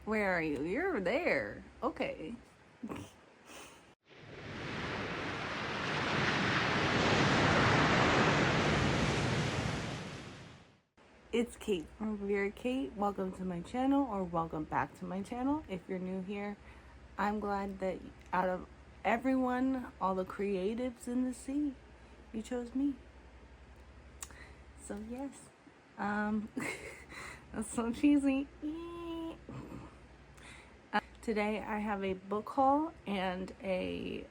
Where are you? You're there. Okay. It's Kate from Vera Kate. Welcome to my channel, or welcome back to my channel. If you're new here, I'm glad that out of everyone, all the creatives in the sea, you chose me. So yes, that's so cheesy. Today I have a book haul and a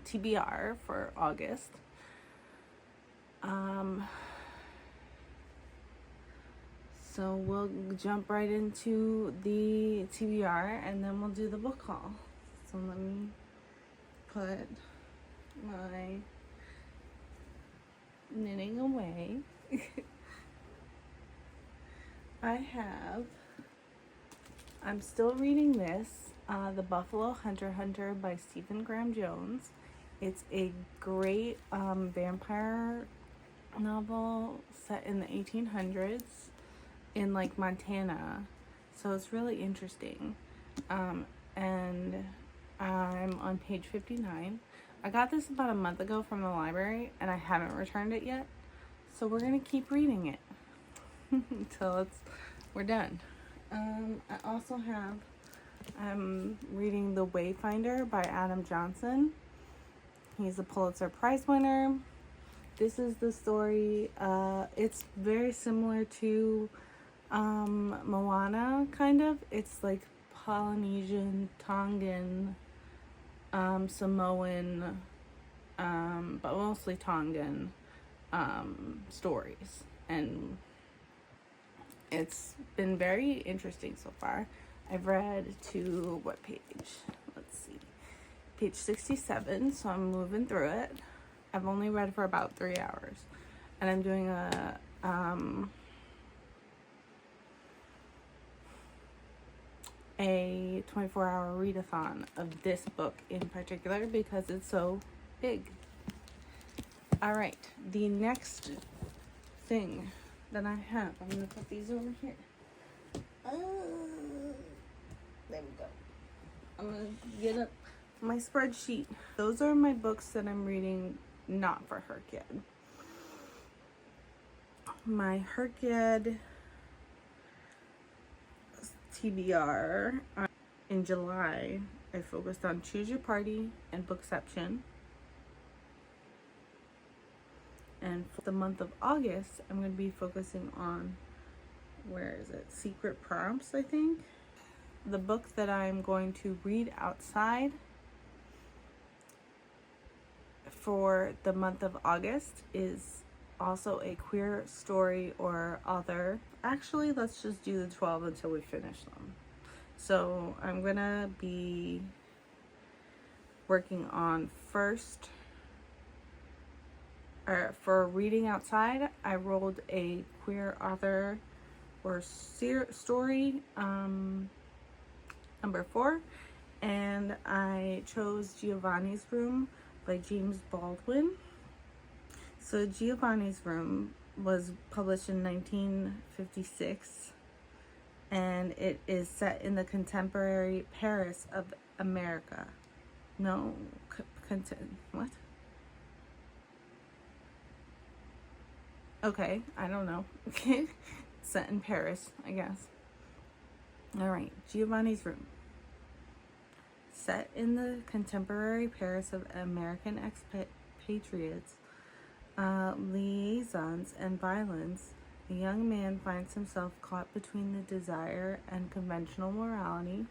TBR for August. So we'll jump right into the TBR and then we'll do the book haul. So let me put my knitting away. I'm still reading this, The Buffalo Hunter by Stephen Graham Jones. It's a great vampire novel set in the 1800s in like Montana, so it's really interesting. And I'm on page 59. I got this about a month ago from the library and I haven't returned it yet, so we're gonna keep reading it until we're done. I'm reading The Wayfinder by Adam Johnson. He's a Pulitzer Prize winner. This is the story, it's very similar to Moana, kind of. It's like Polynesian, Tongan, Samoan, but mostly Tongan stories, and it's been very interesting so far. I've read to what page? Let's see, page 67, so I'm moving through it. I've only read for about 3 hours, and I'm doing a 24-hour readathon of this book in particular because it's so big. All right, the next thing that I have, I'm gonna put these over here. There we go. I'm gonna get up my spreadsheet. Those are my books that I'm reading, not for HRCYED. My HRCYED TBR in July, I focused on Choose Your Party and Bookception. And for the month of August, I'm going to be focusing on, where is it? Secret Prompts, I think. The book that I'm going to read outside for the month of August is also a queer story or author. Actually, let's just do the 12 until we finish them. So I'm gonna be working on first, for reading outside, I rolled a queer author or story, number 4, and I chose Giovanni's Room by James Baldwin. So Giovanni's Room was published in 1956, and it is set in the contemporary Paris of America. No, what? Okay, I don't know. Set in Paris, I guess. All right, Giovanni's Room. Set in the contemporary Paris of American expatriates, liaisons, and violence, a young man finds himself caught between the desire and conventional morality.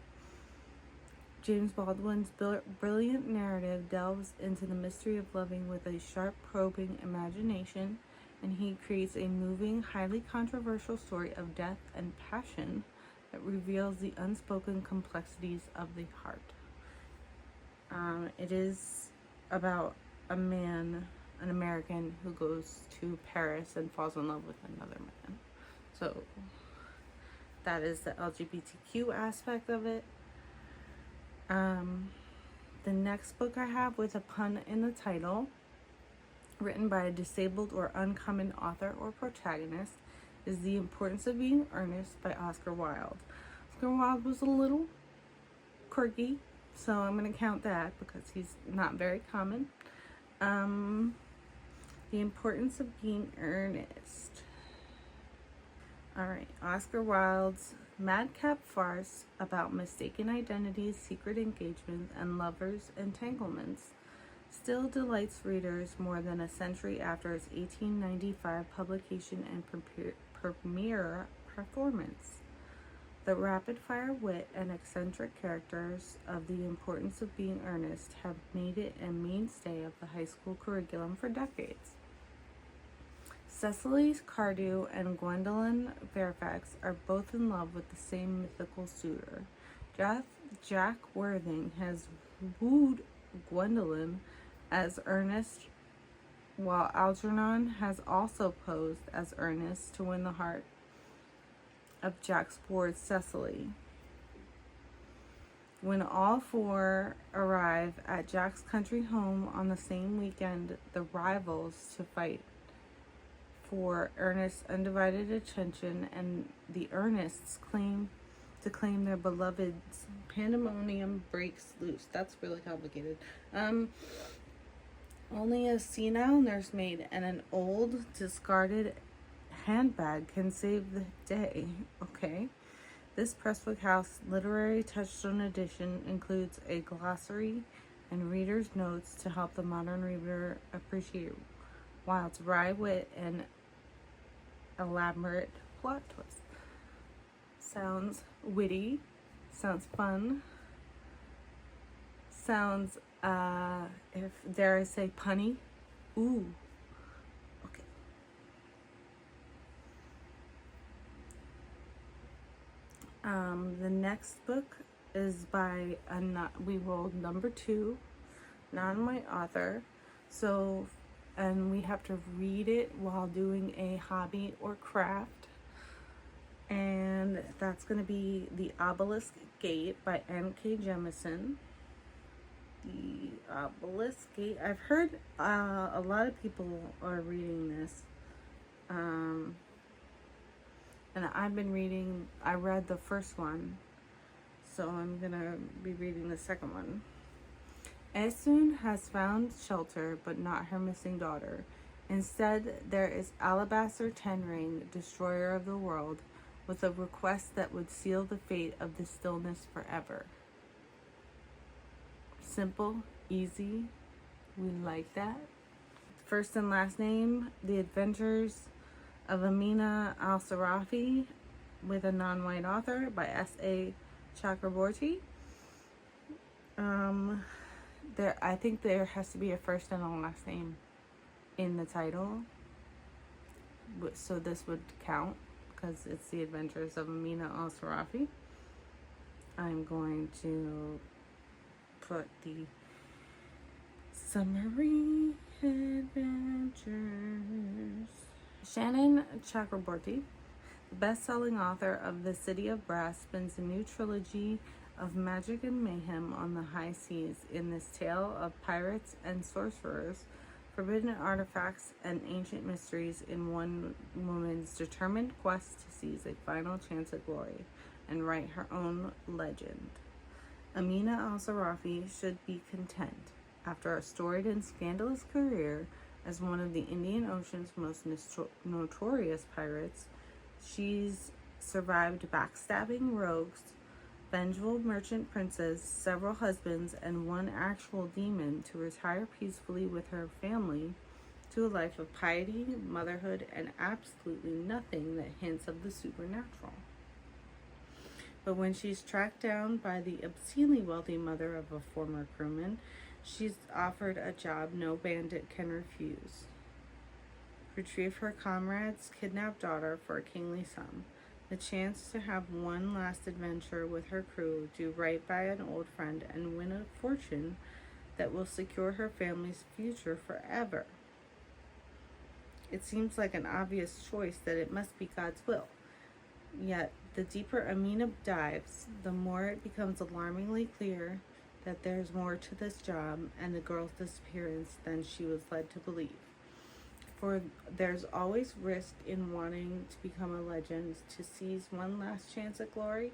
James Baldwin's brilliant narrative delves into the mystery of loving with a sharp, probing imagination, and he creates a moving, highly controversial story of death and passion that reveals the unspoken complexities of the heart. It is about a man, an American, who goes to Paris and falls in love with another man. So that is the LGBTQ aspect of it. The next book I have, with a pun in the title, written by a disabled or uncommon author or protagonist, is The Importance of Being Earnest by Oscar Wilde. Oscar Wilde was a little quirky, so I'm going to count that because he's not very common. The importance of being earnest. Alright, Oscar Wilde's madcap farce about mistaken identities, secret engagements, and lovers' entanglements still delights readers more than a century after its 1895 publication and premiere performance. The rapid-fire wit and eccentric characters of The Importance of Being Earnest have made it a mainstay of the high school curriculum for decades. Cecily Cardew and Gwendolyn Fairfax are both in love with the same mythical suitor. Jack Worthing has wooed Gwendolyn as Ernest, while Algernon has also posed as Ernest to win the heart of Jack's bored Cecily. When all four arrive at Jack's country home on the same weekend, the rivals to fight for Ernest's undivided attention, and the Ernests claim their beloved's pandemonium breaks loose. That's really complicated. Only a senile nursemaid and an old, discarded handbag can save the day. Okay. This Prestwick House literary touchstone edition includes a glossary and reader's notes to help the modern reader appreciate Wilde's wry wit and elaborate plot twist. Sounds witty, sounds fun, sounds, if dare I say, punny. Ooh. Okay. The next book is by we rolled number 2, non-white author. So, and we have to read it while doing a hobby or craft. And that's going to be The Obelisk Gate by N.K. Jemisin. The Obelisk Gate. I've heard a lot of people are reading this. And I read the first one. So I'm going to be reading the second one. Esun has found shelter, but not her missing daughter. Instead, there is Alabaster Tenring, destroyer of the world, with a request that would seal the fate of the stillness forever. Simple, easy, we like that. First and last name, The Adventures of Amina Al-Sarafi, with a non-white author by S.A. Chakraborty. I think there has to be a first and a last name in the title, so this would count because it's The Adventures of Amina Al-Sarafi. I'm going to put the summary adventures. Shannon Chakraborty, the best-selling author of The City of Brass, spins a new trilogy of magic and mayhem on the high seas in this tale of pirates and sorcerers, forbidden artifacts, and ancient mysteries in one woman's determined quest to seize a final chance at glory and write her own legend. Amina Al-Sarafi should be content. After a storied and scandalous career as one of the Indian Ocean's most notorious pirates, she's survived backstabbing rogues, vengeful merchant princes, several husbands, and one actual demon to retire peacefully with her family to a life of piety, motherhood, and absolutely nothing that hints of the supernatural. But when she's tracked down by the obscenely wealthy mother of a former crewman, she's offered a job no bandit can refuse. Retrieve her comrade's kidnapped daughter for a kingly sum. The chance to have one last adventure with her crew, do right by an old friend, and win a fortune that will secure her family's future forever. It seems like an obvious choice that it must be God's will. Yet, the deeper Amina dives, the more it becomes alarmingly clear that there's more to this job and the girl's disappearance than she was led to believe. For there's always risk in wanting to become a legend, to seize one last chance at glory,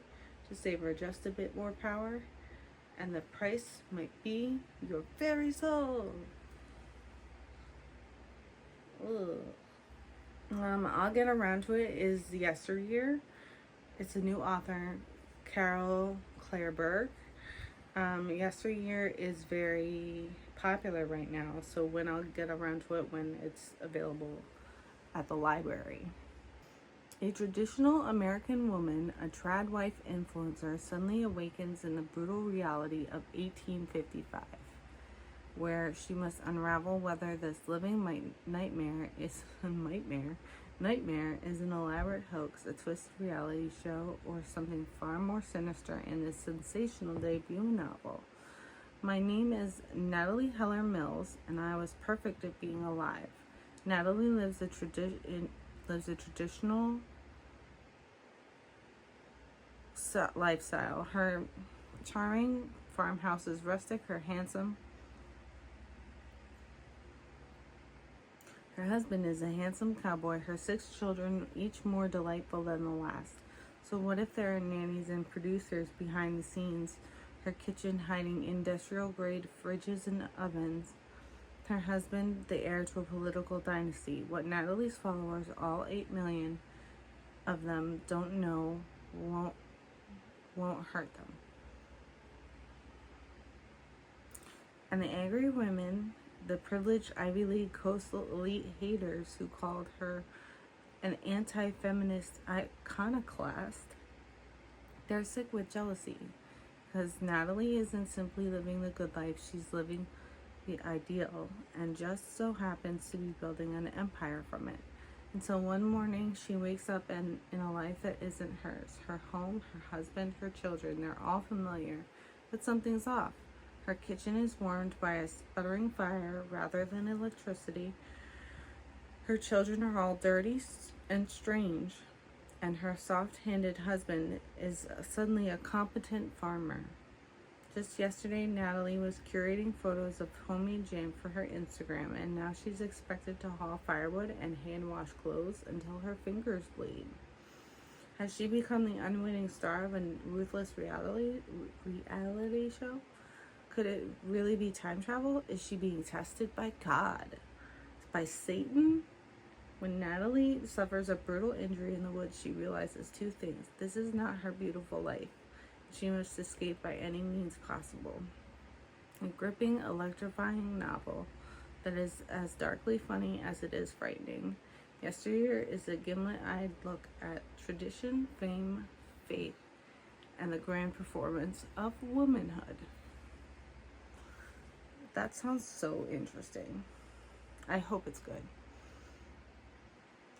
to savor just a bit more power, and the price might be your very soul. Ugh. I'll Get Around to It is Yesteryear. It's a new author, Carol Clareberg. Yesteryear is very popular right now, so when I'll get around to it when it's available at the library. A traditional American woman, a trad wife influencer, suddenly awakens in the brutal reality of 1855, where she must unravel whether this living nightmare is a nightmare is an elaborate hoax, a twisted reality show, or something far more sinister in this sensational debut novel. My name is Natalie Heller Mills, and I was perfect at being alive. Natalie lives a traditional lifestyle. Her charming farmhouse is rustic. Her husband is a handsome cowboy. Her 6 children, each more delightful than the last. So what if there are nannies and producers behind the scenes? Her kitchen hiding industrial-grade fridges and ovens. Her husband, the heir to a political dynasty. What Natalie's followers, all 8 million of them, don't know won't hurt them. And the angry women, the privileged Ivy League coastal elite haters who called her an anti-feminist iconoclast, they're sick with jealousy. Because Natalie isn't simply living the good life, she's living the ideal, and just so happens to be building an empire from it. Until one morning she wakes up in a life that isn't hers. Her home, her husband, her children, they're all familiar, but something's off. Her kitchen is warmed by a sputtering fire rather than electricity. Her children are all dirty and strange, and her soft-handed husband is suddenly a competent farmer. Just yesterday, Natalie was curating photos of homemade jam for her Instagram, and now she's expected to haul firewood and hand-wash clothes until her fingers bleed. Has she become the unwitting star of a ruthless reality show? Could it really be time travel? Is she being tested by God? By Satan? When Natalie suffers a brutal injury in the woods, she realizes 2 things. This is not her beautiful life. She must escape by any means possible. A gripping, electrifying novel that is as darkly funny as it is frightening. Yesteryear is a gimlet-eyed look at tradition, fame, faith, and the grand performance of womanhood. That sounds so interesting. I hope it's good.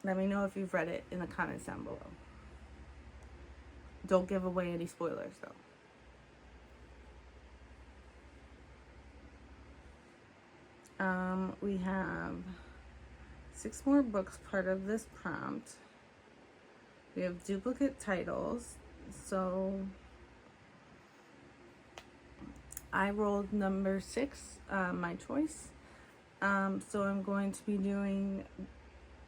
Let me know if you've read it in the comments down below. Don't give away any spoilers though. We have 6 more books part of this prompt. We have duplicate titles. So I rolled number 6, my choice. So I'm going to be doing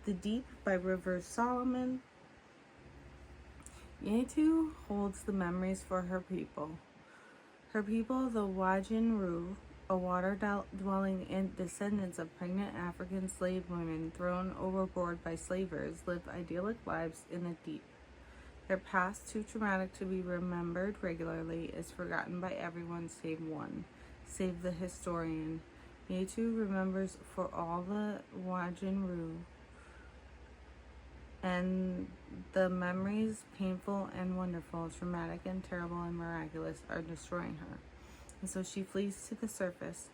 The Deep by Rivers Solomon. Yetu holds the memories for her people. Her people, the Wajinru, a water-dwelling descendants of pregnant African slave women thrown overboard by slavers, live idyllic lives in the deep. Their past, too traumatic to be remembered regularly, is forgotten by everyone save one, save the historian. Yetu remembers for all the Wajinru, and the memories, painful and wonderful, traumatic and terrible and miraculous, are destroying her. And so she flees to the surface,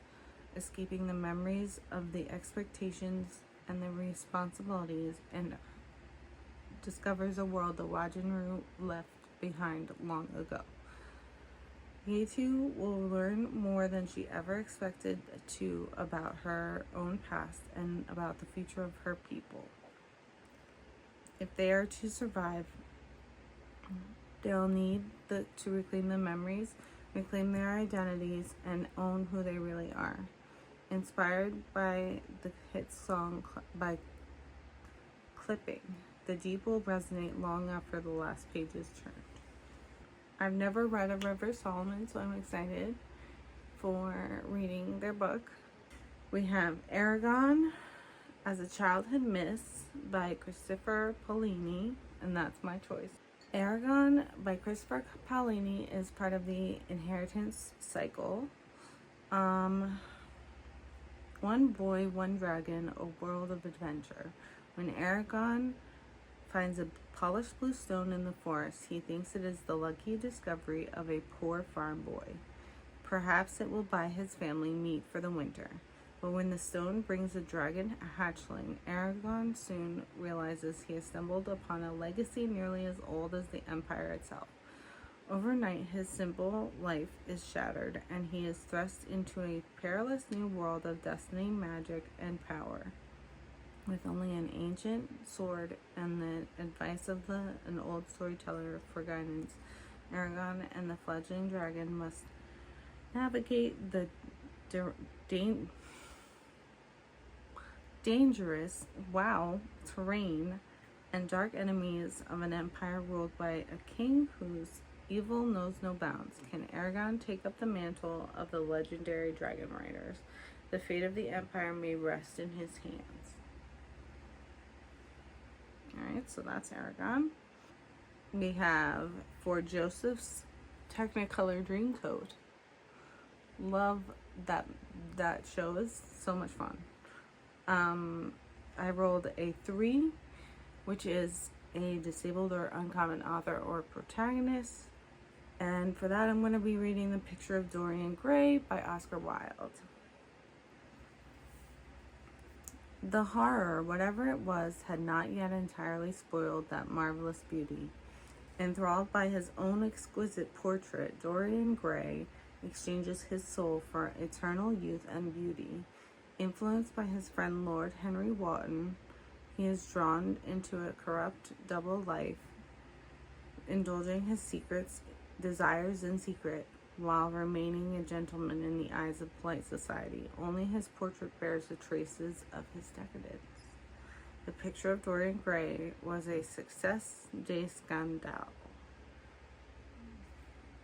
escaping the memories of the expectations and the responsibilities, and discovers a world the Wajinru left behind long ago. Yetu will learn more than she ever expected to about her own past and about the future of her people. If they are to survive, they'll need to reclaim the memories, reclaim their identities, and own who they really are. Inspired by the hit song by Clipping, The Deep will resonate long after the last page is turned. I've never read a River Solomon, so I'm excited for reading their book. We have Aragon as a Childhood Miss by Christopher Paolini, and that's my choice. Aragon by Christopher Paolini is part of the Inheritance cycle. One Boy, One Dragon, A World of Adventure. When Aragon finds a polished blue stone in the forest, he thinks it is the lucky discovery of a poor farm boy. Perhaps it will buy his family meat for the winter. But when the stone brings a dragon hatchling, Aragon soon realizes he has stumbled upon a legacy nearly as old as the Empire itself. Overnight, his simple life is shattered, and he is thrust into a perilous new world of destiny, magic, and power. With only an ancient sword and the advice of an old storyteller for guidance, Aragon and the fledgling dragon must navigate the dangerous, terrain and dark enemies of an empire ruled by a king whose evil knows no bounds. Can Aragon take up the mantle of the legendary dragon riders? The fate of the empire may rest in his hands. Alright, so that's Aragon. We have For Joseph's Technicolor Dreamcoat. Love that show, is so much fun. I rolled a 3, which is a disabled or uncommon author or protagonist. And for that, I'm going to be reading The Picture of Dorian Gray by Oscar Wilde. The horror, whatever it was, had not yet entirely spoiled that marvelous beauty. Enthralled by his own exquisite portrait, Dorian Gray exchanges his soul for eternal youth and beauty. Influenced by his friend Lord Henry Wotton, he is drawn into a corrupt double life, indulging his desires in secret, while remaining a gentleman in the eyes of polite society. Only his portrait bears the traces of his decadence. The Picture of Dorian Gray was a success de scandale.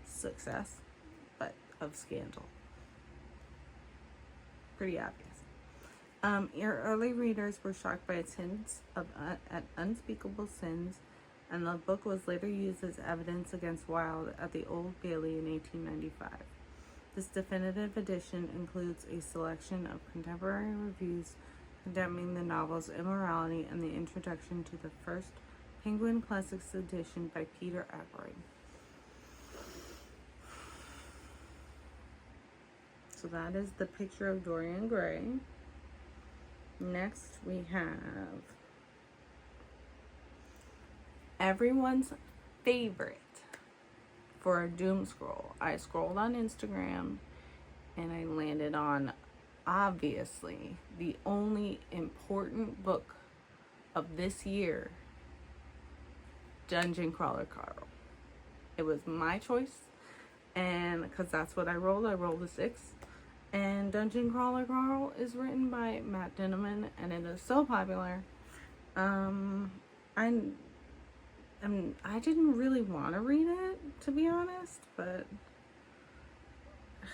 Success, but of scandal. Pretty obvious. Your early readers were shocked by its hints at unspeakable sins, and the book was later used as evidence against Wilde at the Old Bailey in 1895. This definitive edition includes a selection of contemporary reviews condemning the novel's immorality and the introduction to the first Penguin Classics edition by Peter Ackroyd. So that is The Picture of Dorian Gray. Next we have everyone's favorite for a doom scroll. I scrolled on Instagram and I landed on, obviously, the only important book of this year, Dungeon Crawler Carl. It was my choice, and because that's what I rolled a 6. And Dungeon Crawler Carl is written by Matt Dinniman, and it is so popular. I didn't really want to read it, to be honest, but I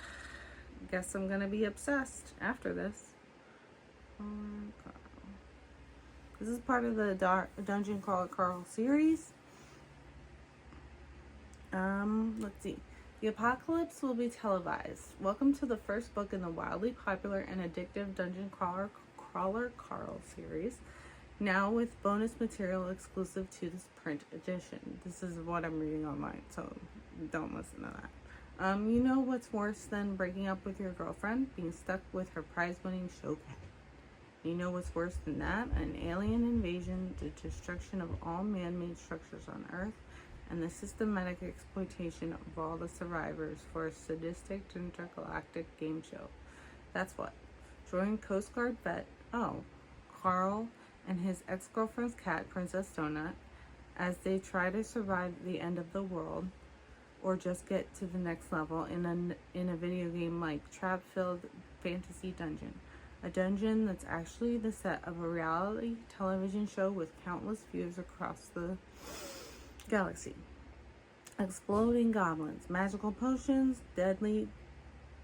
guess I'm gonna be obsessed after this. This is part of the Dungeon Crawler Carl series. Let's see. The apocalypse will be televised. Welcome to the first book in the wildly popular and addictive Dungeon Crawler Carl series, now with bonus material exclusive to this print edition. This is what I'm reading online, so don't listen to that. You know what's worse than breaking up with your girlfriend? Being stuck with her prize-winning show cat. You know what's worse than that? An alien invasion, the destruction of all man-made structures on Earth, and the systematic exploitation of all the survivors for a sadistic intergalactic game show. That's what. Join Coast Guard vet, Carl and his ex-girlfriend's cat, Princess Donut, as they try to survive the end of the world, or just get to the next level in a video game like trap-filled fantasy dungeon. A dungeon that's actually the set of a reality television show with countless views across the galaxy. exploding goblins, magical potions, deadly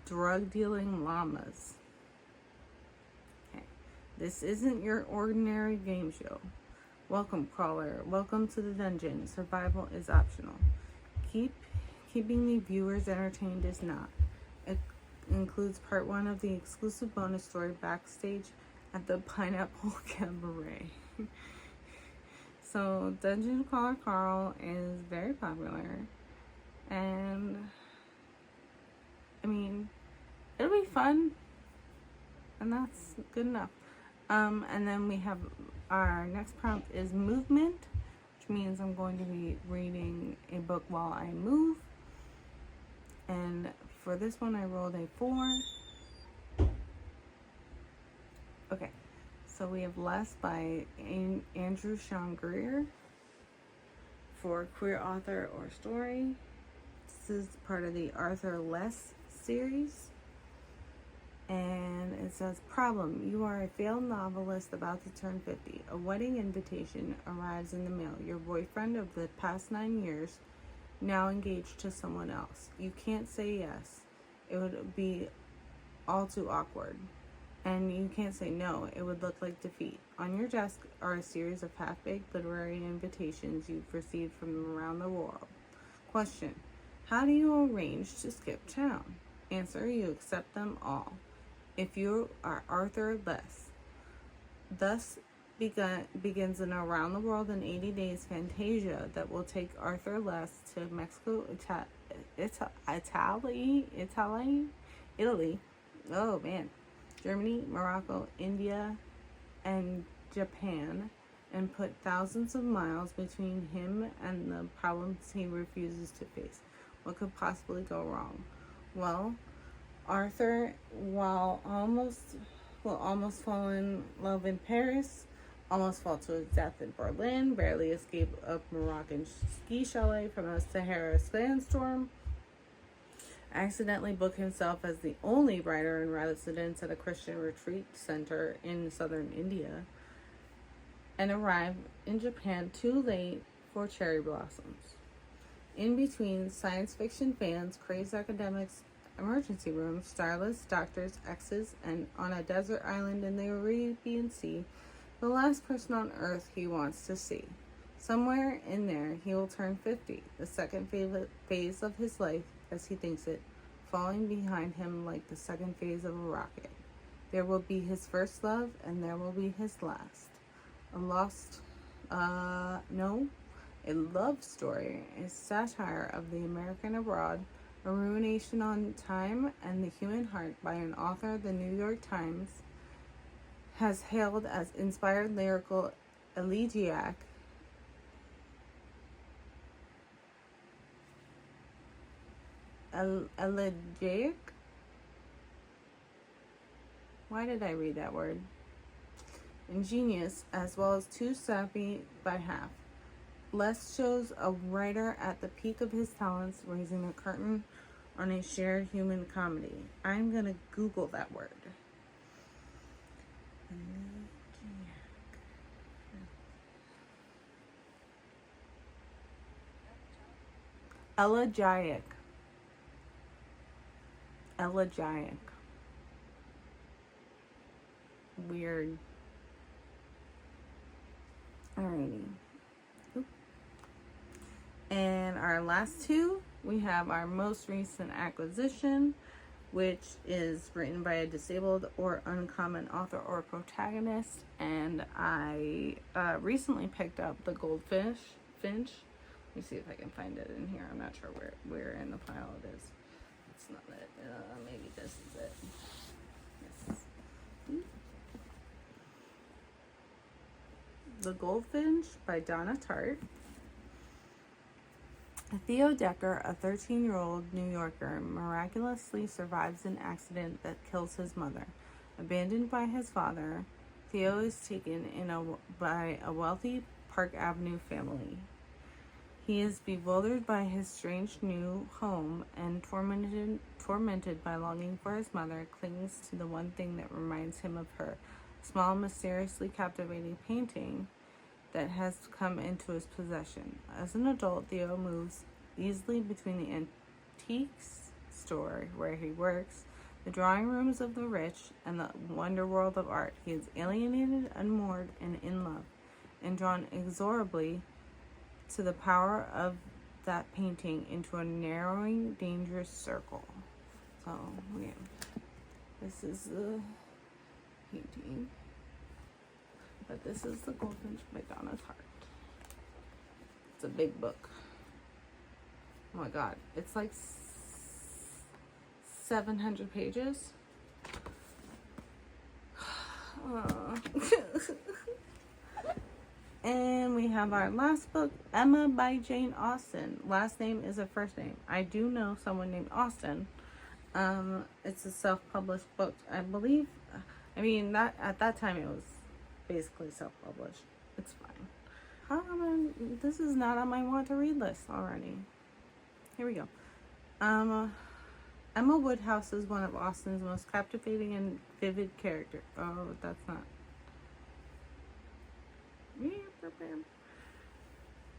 drug-dealing llamas. Okay. This isn't your ordinary game show. Welcome, crawler. Welcome to the dungeon. Survival is optional. Keeping the viewers entertained is not. It includes part 1 of the exclusive bonus story Backstage at the Pineapple Cabaret. So, Dungeon Crawler Carl is very popular. And, I mean, it'll be fun. And that's good enough. And then we have our next prompt is movement, which means I'm going to be reading a book while I move. And for this one, I rolled a 4. Okay, so we have Less by Andrew Sean Greer for queer author or story. This is part of the Arthur Less series. And it says, problem, you are a failed novelist about to turn 50. A wedding invitation arrives in the mail. Your boyfriend of the past 9 years, now engaged to someone else. You can't say yes. It would be all too awkward. And you can't say no. It would look like defeat. On your desk are a series of half-baked literary invitations you've received from around the world. Question, how do you arrange to skip town? Answer, you accept them all. If you are Arthur Less, thus begins an around the world in 80 days fantasia that will take Arthur Less to Mexico, Italy, oh man, Germany, Morocco, India, and Japan, and put thousands of miles between him and the problems he refuses to face. What could possibly go wrong? Well, Arthur, will almost fall in love in Paris, almost fall to his death in Berlin, barely escape a Moroccan ski chalet from a Sahara sandstorm, accidentally book himself as the only writer in residence at a Christian retreat center in southern India, and arrive in Japan too late for cherry blossoms. In between, science fiction fans, crazed academics, emergency rooms, stylists, doctors, exes, and on a desert island in the Arabian Sea, the last person on earth he wants to see. Somewhere in there, he will turn 50, the second phase of his life, as he thinks it, falling behind him like the second phase of a rocket. There will be his first love, and there will be his last. A love story, a satire of the American abroad, a rumination on time and the human heart by an author the New York Times has hailed as inspired lyrical elegiac. Elegiac? Why did I read that word? Ingenious, as well as too sappy by half. Less shows a writer at the peak of his talents, raising a curtain on a shared human comedy. I'm going to Google that word. Elegiac. Weird. Alrighty. And our last two, we have our most recent acquisition, which is written by a disabled or uncommon author or protagonist. And I recently picked up The Goldfinch. Let me see if I can find it in here. I'm not sure where in the pile it is. It's not it. Maybe this is it. Yes. The Goldfinch by Donna Tartt. Theo Decker, a 13-year-old New Yorker, miraculously survives an accident that kills his mother. Abandoned by his father, Theo is taken by a wealthy Park Avenue family. He is bewildered by his strange new home and tormented by longing for his mother, clings to the one thing that reminds him of her, a small, mysteriously captivating painting that has come into his possession. As an adult, Theo moves easily between the antiques store where he works, the drawing rooms of the rich, and the wonder world of art. He is alienated, unmoored, and in love, and drawn inexorably to the power of that painting into a narrowing, dangerous circle. So, yeah, this is the painting. But this is The Goldfinch by Donna's Heart. It's a big book. Oh my god, it's like 700 pages. And we have our last book, Emma by Jane Austen. Last name is a first name. I do know someone named Austen. It's a self-published book, I believe. I mean, that at that time it was basically self-published. It's fine. This is not on my want to read list already. Here we go. Emma Woodhouse is one of Austen's most captivating and vivid characters. Oh, that's not.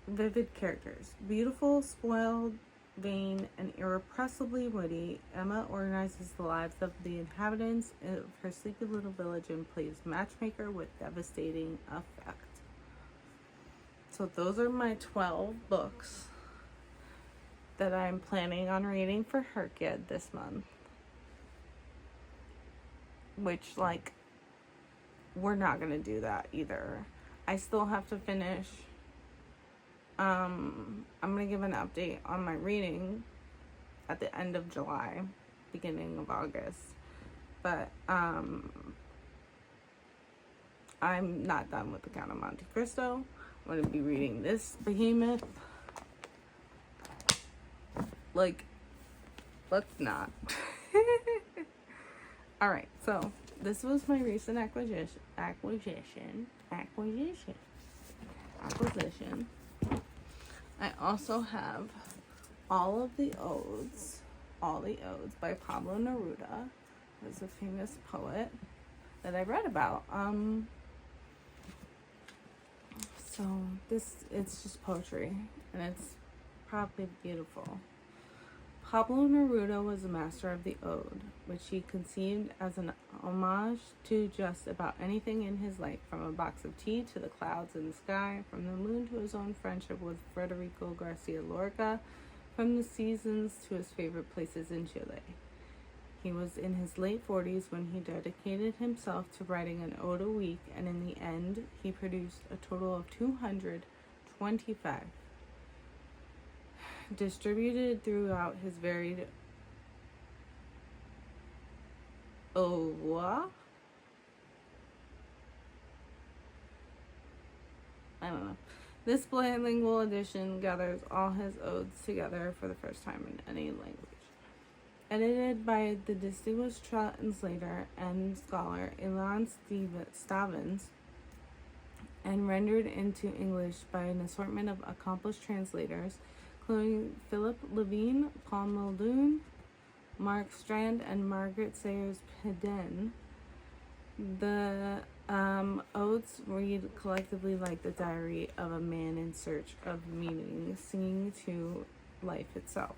Vivid characters. Beautiful, spoiled, vain, and irrepressibly witty, Emma organizes the lives of the inhabitants of her sleepy little village and plays matchmaker with devastating effect. So those are my 12 books that I'm planning on reading for HRCYED this month. Which, like, we're not going to do that either. I still have to finish. I'm going to give an update on my reading at the end of July, beginning of August. But I'm not done with The Count of Monte Cristo. I'm going to be reading this behemoth. Like, let's not. Alright, so this was my recent acquisition. I also have all the odes by Pablo Neruda, who's a famous poet that I read about. So it's just poetry, and it's probably beautiful. Pablo Neruda was a master of the ode, which he conceived as an homage to just about anything in his life, from a box of tea to the clouds in the sky, from the moon to his own friendship with Federico Garcia Lorca, from the seasons to his favorite places in Chile. He was in his late 40s when he dedicated himself to writing an ode a week, and in the end, he produced a total of 225. Distributed throughout his varied oeuvre. I don't know. This bilingual edition gathers all his odes together for the first time in any language. Edited by the distinguished translator and scholar Ilan Stavins, and rendered into English by an assortment of accomplished translators, including Philip Levine, Paul Muldoon, Mark Strand, and Margaret Sayers Peden. The odes read collectively like the diary of a man in search of meaning, singing to life itself.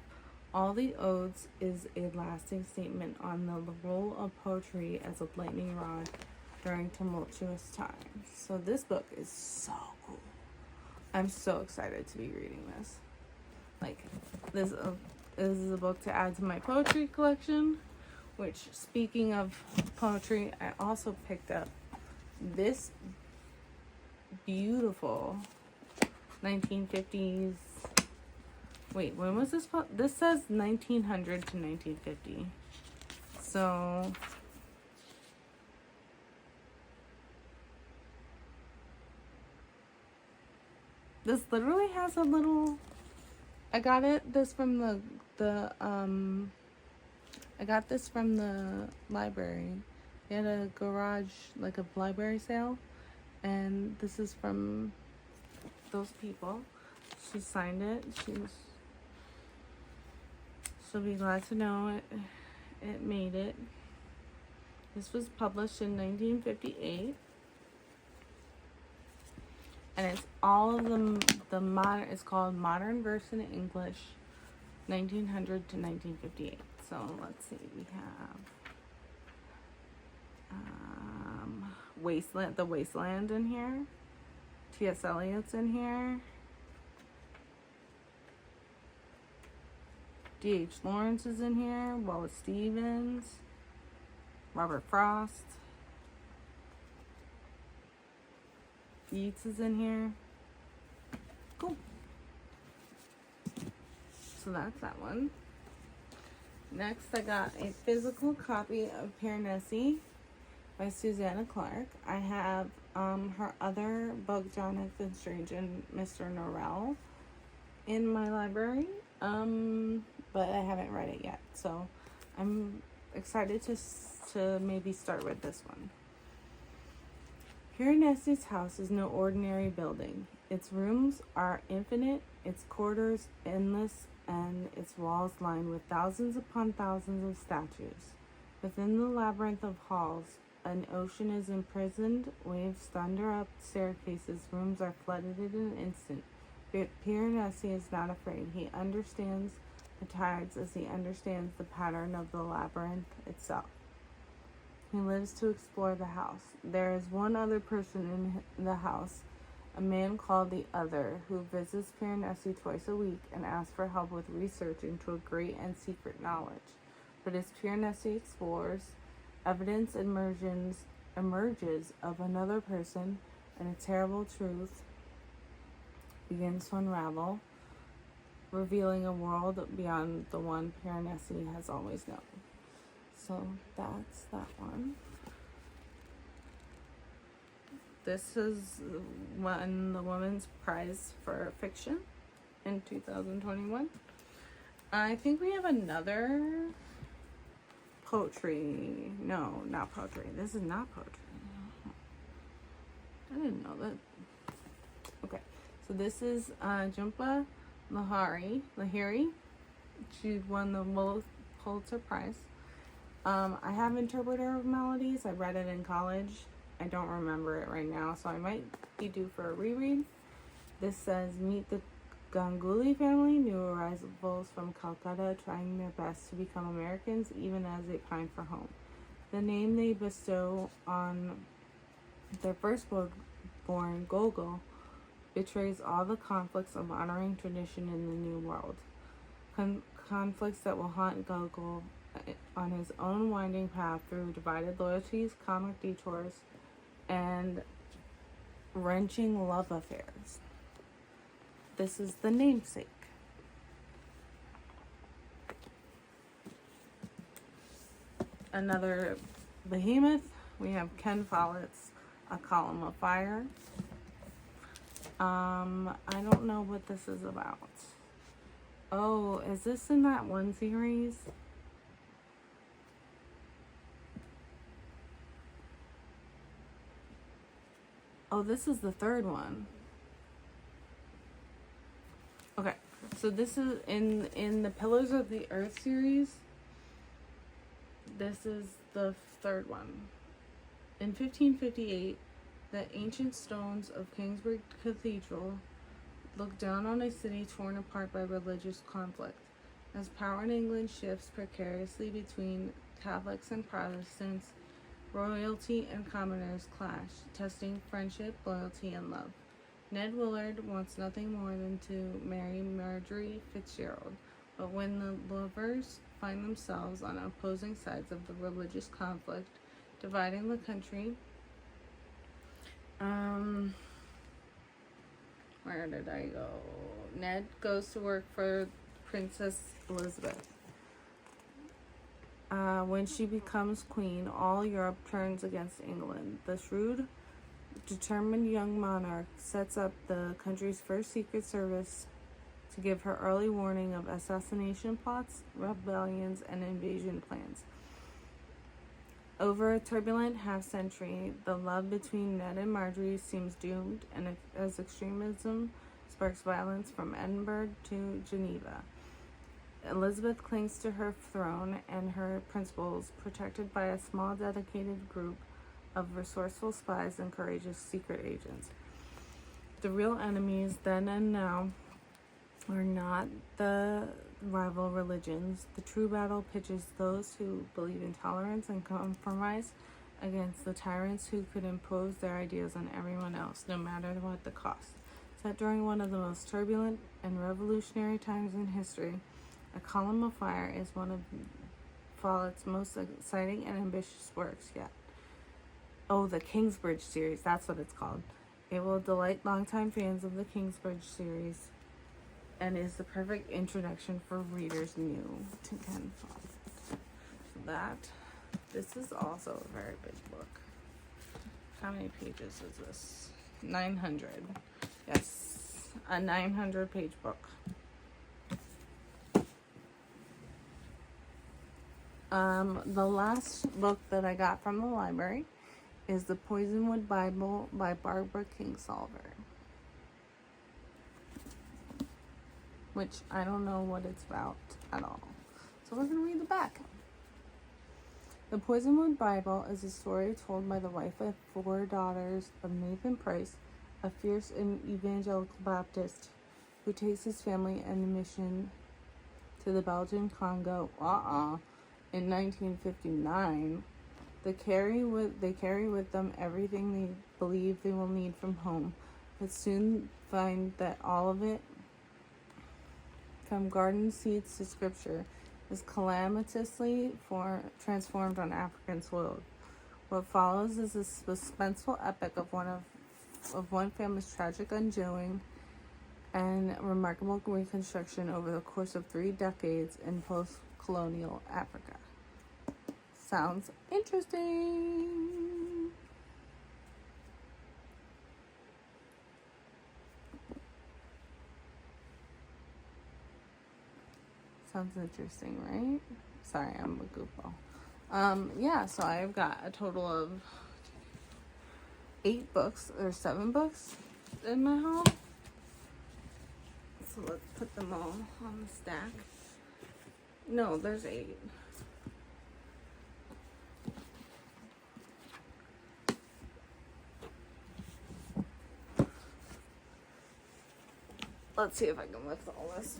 All the odes is a lasting statement on the role of poetry as a lightning rod during tumultuous times. So this book is so cool. I'm so excited to be reading this. Like, this is a book to add to my poetry collection, which, speaking of poetry, I also picked up this beautiful 1950s. Wait, when was this? This says 1900 to 1950. So this literally has a little. I got this from I got this from the library. They had a garage, like a library sale, and this is from those people. She signed it. She'll be glad to know it made it. This was published in 1958. And it's all of the modern, it's called Modern Verse in English. 1900 to 1958. So let's see, we have Wasteland, The Wasteland in here. T.S. Eliot's in here. D.H. Lawrence is in here. Wallace Stevens. Robert Frost. Yeats is in here. Cool. So that's that one. Next, I got a physical copy of Piranesi by Susanna Clark. I have her other book, Jonathan Strange and Mr. Norrell, in my library, but I haven't read it yet. So I'm excited to maybe start with this one. Piranesi's house is no ordinary building. Its rooms are infinite, its corridors endless, and its walls lined with thousands upon thousands of statues. Within the labyrinth of halls, an ocean is imprisoned, waves thunder up staircases, rooms are flooded in an instant. But Piranesi is not afraid. He understands the tides as he understands the pattern of the labyrinth itself. He lives to explore the house. There is one other person in the house, a man called the Other, who visits Piranesi twice a week and asks for help with research into a great and secret knowledge. But as Piranesi explores, evidence emerges of another person, and a terrible truth begins to unravel, revealing a world beyond the one Piranesi has always known. So that's that one. This has won the Women's Prize for Fiction in 2021. I think we have another poetry. No, not poetry. This is not poetry. I didn't know that. Okay, so this is Jhumpa Lahiri. She won the Pulitzer Prize. I have Interpreter of Melodies. I read it in college. I don't remember it right now, so I might be due for a reread. This says, meet the Ganguly family, new arrivals from Calcutta, trying their best to become Americans, even as they pine for home. The name they bestow on their firstborn, Gogol, betrays all the conflicts of honoring tradition in the New World. Conflicts that will haunt Gogol on his own winding path through divided loyalties, comic detours, and wrenching love affairs. This is The Namesake. Another behemoth, we have Ken Follett's A Column of Fire. I don't know what this is about. Oh, is this in that one series? Oh, this is the third one. Okay, so this is in the Pillars of the Earth series. This is the third one. In 1558, the ancient stones of Kingsbury Cathedral looked down on a city torn apart by religious conflict. As power in England shifts precariously between Catholics and Protestants, royalty and commoners clash, testing friendship, loyalty, and love. Ned Willard wants nothing more than to marry Marjorie Fitzgerald, but when the lovers find themselves on opposing sides of the religious conflict dividing the country, where did I go? Ned goes to work for Princess Elizabeth. When she becomes queen, all Europe turns against England. The shrewd, determined young monarch sets up the country's first secret service to give her early warning of assassination plots, rebellions, and invasion plans. Over a turbulent half-century, the love between Ned and Marjorie seems doomed, and as extremism sparks violence from Edinburgh to Geneva, Elizabeth clings to her throne and her principles, protected by a small, dedicated group of resourceful spies and courageous secret agents. The real enemies then and now are not the rival religions. The true battle pitches those who believe in tolerance and compromise against the tyrants who could impose their ideas on everyone else, no matter what the cost. Set during one of the most turbulent and revolutionary times in history, A Column of Fire is one of Follett's most exciting and ambitious works yet. Oh, the Kingsbridge series, that's what it's called. It will delight longtime fans of the Kingsbridge series and is the perfect introduction for readers new to Ken Follett. This is also a very big book. How many pages is this? 900. Yes, a 900-page book. The last book that I got from the library is The Poisonwood Bible by Barbara Kingsolver, which I don't know what it's about at all. So we're going to read the back. The Poisonwood Bible is a story told by the wife of 4 daughters of Nathan Price, a fierce and evangelical Baptist who takes his family on a mission to the Belgian Congo in 1959. They carry with them everything they believe they will need from home, but soon find that all of it, from garden seeds to scripture, is calamitously transformed on African soil. What follows is a suspenseful epic of one family's tragic undoing and remarkable reconstruction over the course of 3 decades in post-colonial Africa. Sounds interesting. Sounds interesting, right? Sorry, I'm a goofball. Yeah, so I've got a total of 8 books or 7 books in my home. So let's put them all on the stack. No, there's 8. Let's see if I can lift all this.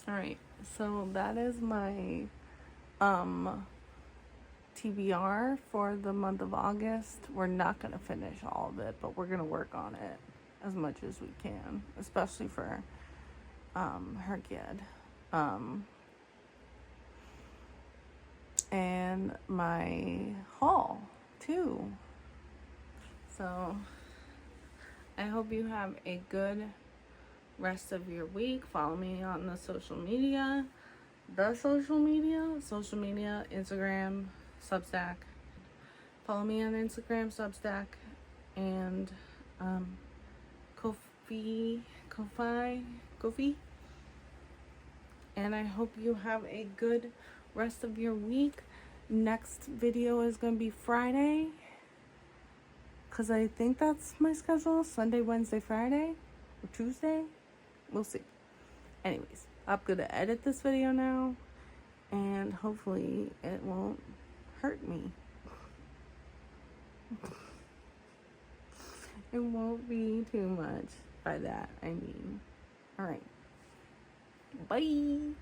Alright, so that is my TBR for the month of August. We're not going to finish all of it, but we're going to work on it as much as we can, especially for HRCYED. And my haul too. So I hope you have a good rest of your week. Follow me on the social media, Instagram, Substack. Follow me on Instagram, Substack, and Ko-fi. And I hope you have a good rest of your week. Next video is going to be Friday, because I think that's my schedule. Sunday, Wednesday, Friday, or Tuesday. We'll see. Anyways, I'm going to edit this video now, and hopefully it won't hurt me. It won't be too much by that, I mean. Alright. Bye.